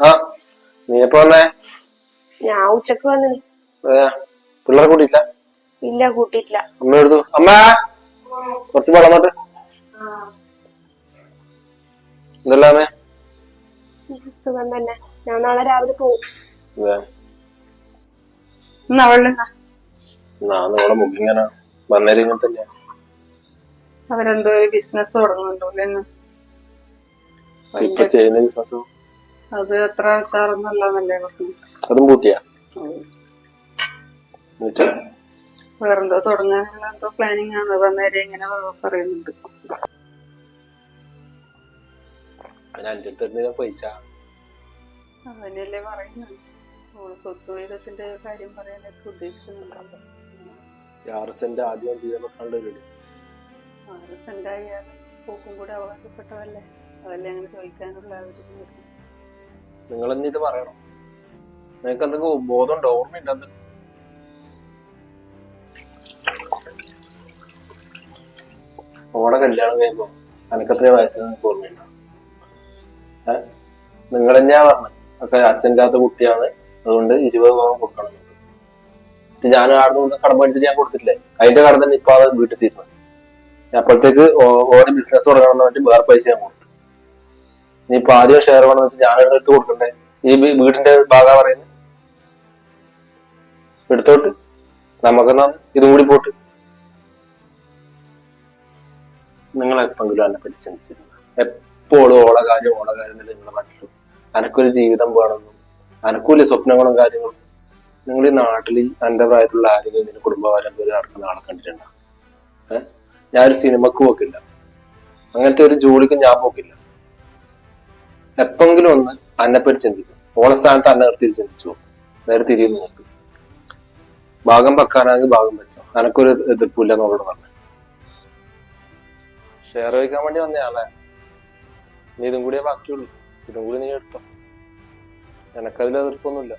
ആ നീ എപ്പോ വന്നേ? ഞാൻ ഉച്ചക്ക് വന്നു. പിള്ളേരെ കൂട്ടിയില്ല? ഇല്ല, കൂട്ടിയിട്ടില്ല. അമ്മ എടുത്തു. അമ്മ കുറച്ച് വളർന്നോട്ട്. എന്തല്ലാമേ? സുഖം തന്നെ. ഞാൻ നാളെ രാവിലെ പോകും. നിങ്ങളെ ബുക്കിങ്ങനെ വന്നേരം ഇങ്ങനെ തന്നെയാ. അവരെന്തോ ഒരു ബിസിനസ് തുടങ്ങുന്നുണ്ടോ? ഇപ്പൊ ചെയ്യുന്ന ബിസിനസ് അത് അത്ര ഉഷാറൊന്നല്ലേ പറഞ്ഞു. അതും പൂട്ടിയാ? വേറെന്തോ തുടങ്ങാനുള്ള എന്തോ പ്ലാനിങ് ആണ്. വന്നേരം ഇങ്ങനെ പറയുന്നുണ്ട്. പൈസ അതന്നെയല്ലേ പറയുന്നത്. സ്വത്ത് വിഹിതത്തിന്റെ കാര്യം പറയാനൊക്കെ ഉദ്ദേശിക്കുന്നുണ്ടല്ലോ. 6 സെന്റ് ആദ്യം 6 സെന്റായാലും പൂക്കും കൂടെ അവകാശപ്പെട്ടതല്ലേ. അതല്ലേ അങ്ങനെ ചോദിക്കാനുള്ള ഒരു നിങ്ങൾ തന്നെ ഇത് പറയണം. നിനക്ക് എന്തൊക്കെ ബോധമുണ്ടോ? ഓർമ്മയുണ്ടോ? ഓടെ കല്യാണം കഴിയുമ്പോ അനക്കത്രേ വയസ്സിൽ നിനക്ക് ഓർമ്മയുണ്ടോ? നിങ്ങൾ തന്നെയാ പറഞ്ഞത് ഒക്കെ അച്ഛൻ്റെ അകത്ത് കുട്ടിയാണ്, അതുകൊണ്ട് 20 പവൻ കൊടുക്കണം. ഞാൻ ആടുന്ന് കടം മേടിച്ചിട്ട് ഞാൻ കൊടുത്തിട്ടില്ലേ? അതിന്റെ കടം തന്നെ ഇപ്പൊ അത് വീട്ടിൽ തീരുന്നത്. അപ്പോഴത്തേക്ക് ഓരോ ബിസിനസ് തുടങ്ങണം എന്ന് വേറെ പൈസ ഞാൻ കൊടുത്തു. നീ ഇപ്പൊ ആദ്യം ഷെയർ വേണമെന്ന് വെച്ചാൽ ഞാൻ എടുത്ത് കൊടുക്കണ്ടേ? ഈ വീടിന്റെ ഭാഗ പറയുന്നത് എടുത്തോട്ട് നമുക്കെന്നാ ഇതും കൂടി പോട്ട്. നിങ്ങൾ എപ്പെങ്കിലും എന്നെ പറ്റി ചിന്തിച്ചിരുന്നു? എപ്പോഴും ഓള കാര്യം തന്നെ നിങ്ങളെ മനസ്സിലും. അനക്കൊരു ജീവിതം വേണമെന്നും അനക്കൂല സ്വപ്നങ്ങളും കാര്യങ്ങളും. നിങ്ങൾ ഈ നാട്ടിൽ എന്റെ പ്രായത്തിലുള്ള ആരെങ്കിലും ഇതിന് കുടുംബകാലം പേര് നടക്കുന്ന ആളെ കണ്ടിട്ടുണ്ടോ? ഞാനൊരു സിനിമക്ക് പോക്കില്ല, അങ്ങനത്തെ ഒരു ജോലിക്കും ഞാൻ പോക്കില്ല. എപ്പെങ്കിലും ഒന്ന് അന്നെപ്പറ്റി ചിന്തിക്കും. ഓള സ്ഥാനത്ത് അന്നെ നിർത്തി ചിന്തിച്ചു പോകും. നേരെ തിരിയുന്നു നോക്ക്. ഭാഗം വെക്കാനാണെങ്കിൽ ഭാഗം വെച്ചോ. അനക്കൊരു എതിർപ്പില്ല എന്നോട് പറഞ്ഞു. ഷെയർ വയ്ക്കാൻ വേണ്ടി വന്നയാളെ. നീ ഇതും കൂടിയേ ബാക്കിയുള്ളൂ. ഇതും കൂടി നീ എടുത്തോ. എനക്കതിൽ എതിർപ്പൊന്നുമില്ല.